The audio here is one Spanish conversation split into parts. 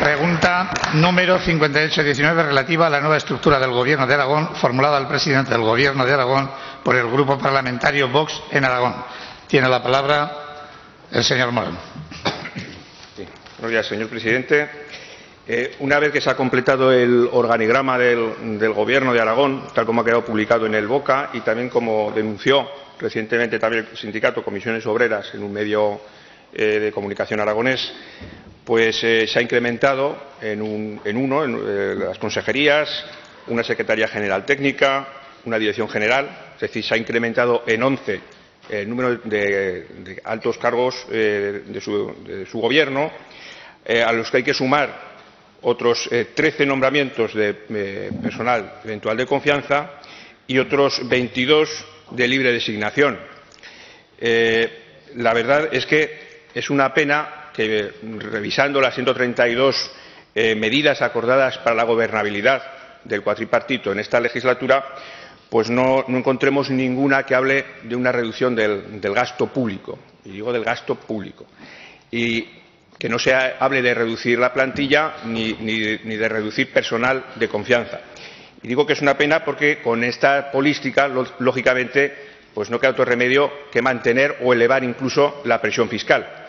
Pregunta número 5819, relativa a la nueva estructura del Gobierno de Aragón, formulada al presidente del Gobierno de Aragón por el Grupo Parlamentario Vox en Aragón. Tiene la palabra el señor Morón. Sí. Buenos días, señor presidente. Una vez que se ha completado el organigrama del Gobierno de Aragón, tal como ha quedado publicado en el BOCA y también como denunció recientemente también el sindicato Comisiones Obreras en un medio de comunicación aragonés, pues se ha incrementado en las consejerías, una Secretaría General Técnica, una Dirección General, es decir, se ha incrementado en 11 el número de altos cargos de su gobierno, a los que hay que sumar otros 13 nombramientos de personal eventual de confianza y otros 22 de libre designación. La verdad es que es una pena que, revisando las 132 medidas acordadas para la gobernabilidad del cuatripartito en esta legislatura, pues no encontremos ninguna que hable de una reducción del gasto público. Y digo del gasto público. Y que no se hable de reducir la plantilla ni de reducir personal de confianza. Y digo que es una pena porque con esta política, lógicamente, pues no queda otro remedio que mantener o elevar incluso la presión fiscal,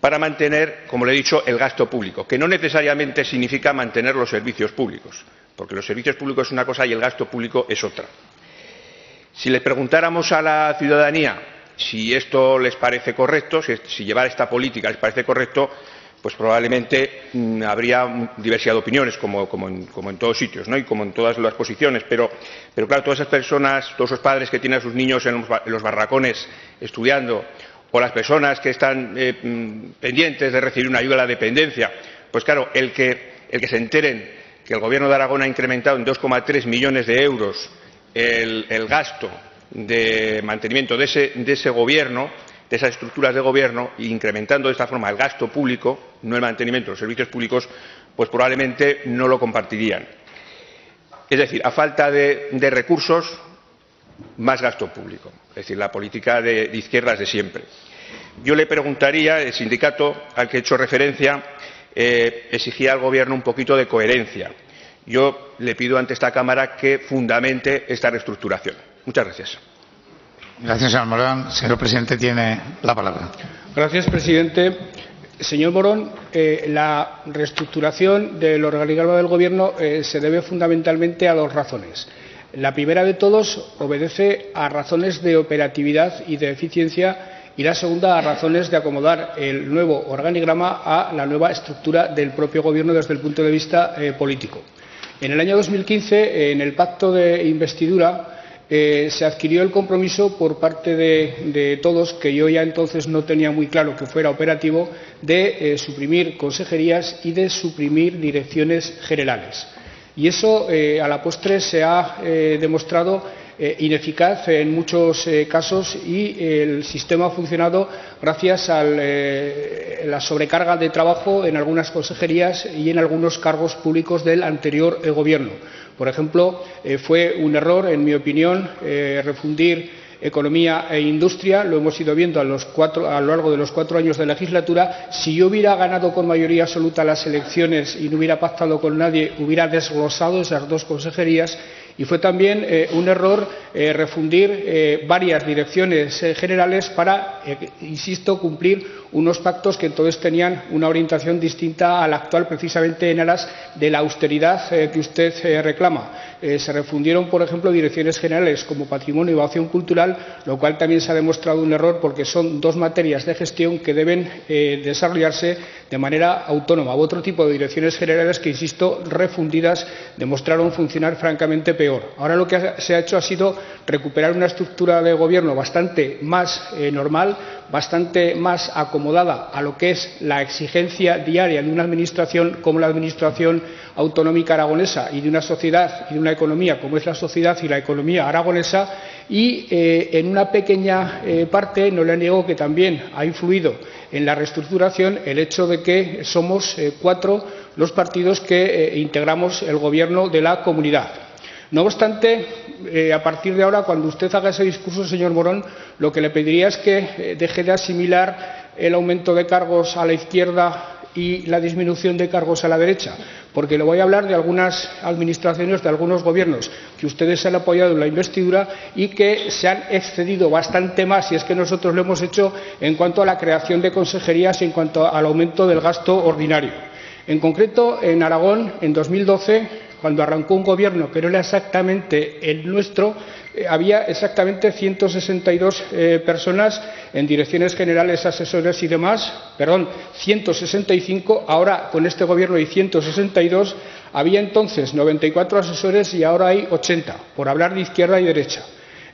para mantener, como le he dicho, el gasto público, que no necesariamente significa mantener los servicios públicos, porque los servicios públicos es una cosa y el gasto público es otra. Si les preguntáramos a la ciudadanía si esto les parece correcto, si llevar esta política les parece correcto, pues probablemente habría diversidad de opiniones, como en todos sitios, ¿no? Y como en todas las posiciones. Pero claro, todas esas personas, todos esos padres que tienen a sus niños en los barracones estudiando, o las personas que están pendientes de recibir una ayuda a la dependencia, pues claro, el que se enteren que el Gobierno de Aragón ha incrementado en 2,3 millones de euros el gasto de mantenimiento de ese gobierno, de esas estructuras de gobierno, e incrementando de esta forma el gasto público, no el mantenimiento de los servicios públicos, pues probablemente no lo compartirían. Es decir, a falta de recursos, más gasto público, es decir, la política de izquierdas de siempre. Yo le preguntaría, el sindicato al que he hecho referencia exigía al Gobierno un poquito de coherencia. Yo le pido ante esta Cámara que fundamente esta reestructuración. Muchas gracias. Gracias, señor Morón. Señor presidente, tiene la palabra. Gracias, presidente. Señor Morón, la reestructuración del organigrama del Gobierno se debe fundamentalmente a dos razones. La primera de todos obedece a razones de operatividad y de eficiencia, y la segunda a razones de acomodar el nuevo organigrama a la nueva estructura del propio Gobierno desde el punto de vista político. En el año 2015, en el pacto de investidura, se adquirió el compromiso por parte de todos, que yo ya entonces no tenía muy claro que fuera operativo, de suprimir consejerías y de suprimir direcciones generales. Y eso, a la postre, se ha demostrado ineficaz en muchos casos, y el sistema ha funcionado gracias a la sobrecarga de trabajo en algunas consejerías y en algunos cargos públicos del anterior Gobierno. Por ejemplo, fue un error, en mi opinión, refundir Economía e Industria. Lo hemos ido viendo a lo largo de los 4 años de legislatura. Si yo hubiera ganado con mayoría absoluta las elecciones y no hubiera pactado con nadie, hubiera desglosado esas dos consejerías. Y fue también un error refundir varias direcciones generales para, insisto, cumplir unos pactos que entonces tenían una orientación distinta a la actual, precisamente en aras de la austeridad que usted reclama. Se refundieron, por ejemplo, direcciones generales como Patrimonio y Acción Cultural, lo cual también se ha demostrado un error, porque son dos materias de gestión que deben desarrollarse de manera autónoma. Otro tipo de direcciones generales que, insisto, refundidas, demostraron funcionar francamente peor. Ahora lo que se ha hecho ha sido recuperar una estructura de gobierno bastante más normal, bastante más acomodada a lo que es la exigencia diaria de una administración como la administración autonómica aragonesa, y de una sociedad y de una economía como es la sociedad y la economía aragonesa. Y en una pequeña parte, no le niego que también ha influido en la reestructuración el hecho de que somos 4 los partidos que integramos el Gobierno de la Comunidad. No obstante, a partir de ahora, cuando usted haga ese discurso, señor Morón, lo que le pediría es que deje de asimilar el aumento de cargos a la izquierda y la disminución de cargos a la derecha, porque le voy a hablar de algunas administraciones, de algunos gobiernos que ustedes han apoyado en la investidura y que se han excedido bastante más, y es que nosotros lo hemos hecho en cuanto a la creación de consejerías y en cuanto al aumento del gasto ordinario. En concreto, en Aragón, en 2012, cuando arrancó un gobierno que no era exactamente el nuestro, había exactamente 162 personas en direcciones generales, asesores y demás, 165, ahora con este gobierno hay 162, había entonces 94 asesores y ahora hay 80, por hablar de izquierda y derecha.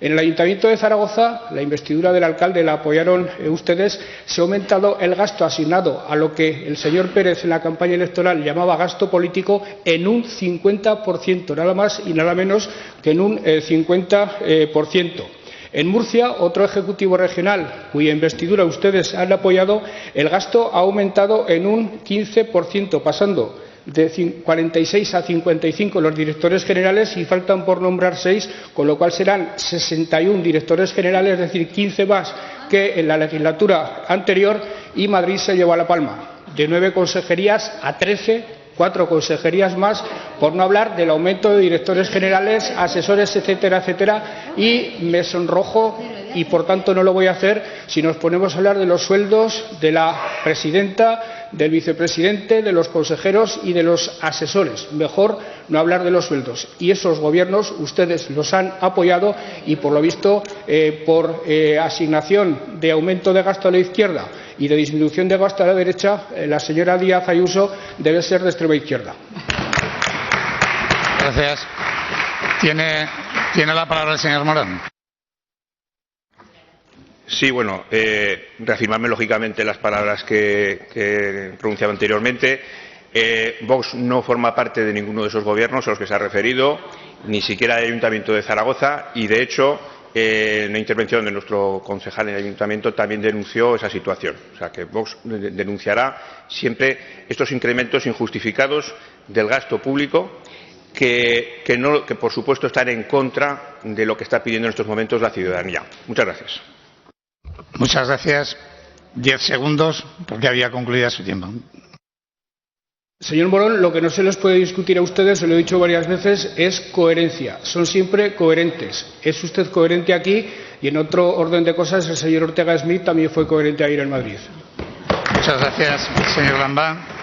En el Ayuntamiento de Zaragoza, la investidura del alcalde la apoyaron ustedes, se ha aumentado el gasto asignado a lo que el señor Pérez en la campaña electoral llamaba gasto político en un 50%, nada más y nada menos que en un 50%. En Murcia, otro ejecutivo regional cuya investidura ustedes han apoyado, el gasto ha aumentado en un 15%, pasando de 46 a 55 los directores generales y faltan por nombrar 6, con lo cual serán 61 directores generales, es decir, 15 más que en la legislatura anterior, y Madrid se llevó la palma, de 9 consejerías a 13, 4 consejerías más, por no hablar del aumento de directores generales, asesores, etcétera, etcétera, y me sonrojo y por tanto no lo voy a hacer si nos ponemos a hablar de los sueldos de la presidenta, del vicepresidente, de los consejeros y de los asesores. Mejor no hablar de los sueldos. Y esos gobiernos ustedes los han apoyado y, por lo visto, por asignación de aumento de gasto a la izquierda y de disminución de gasto a la derecha, la señora Díaz Ayuso debe ser de extrema izquierda. Gracias. Tiene la palabra el señor Morón. Sí, bueno, reafirmarme lógicamente las palabras que pronunciaba anteriormente. Vox no forma parte de ninguno de esos gobiernos a los que se ha referido, ni siquiera del Ayuntamiento de Zaragoza, y de hecho en una intervención de nuestro concejal en el Ayuntamiento también denunció esa situación. O sea, que Vox denunciará siempre estos incrementos injustificados del gasto público que por supuesto están en contra de lo que está pidiendo en estos momentos la ciudadanía. Muchas gracias. Muchas gracias. 10 segundos, porque había concluido su tiempo. Señor Morón, lo que no se les puede discutir a ustedes, se lo he dicho varias veces, es coherencia. Son siempre coherentes. Es usted coherente aquí y en otro orden de cosas el señor Ortega Smith también fue coherente ayer en Madrid. Muchas gracias, señor Lambán.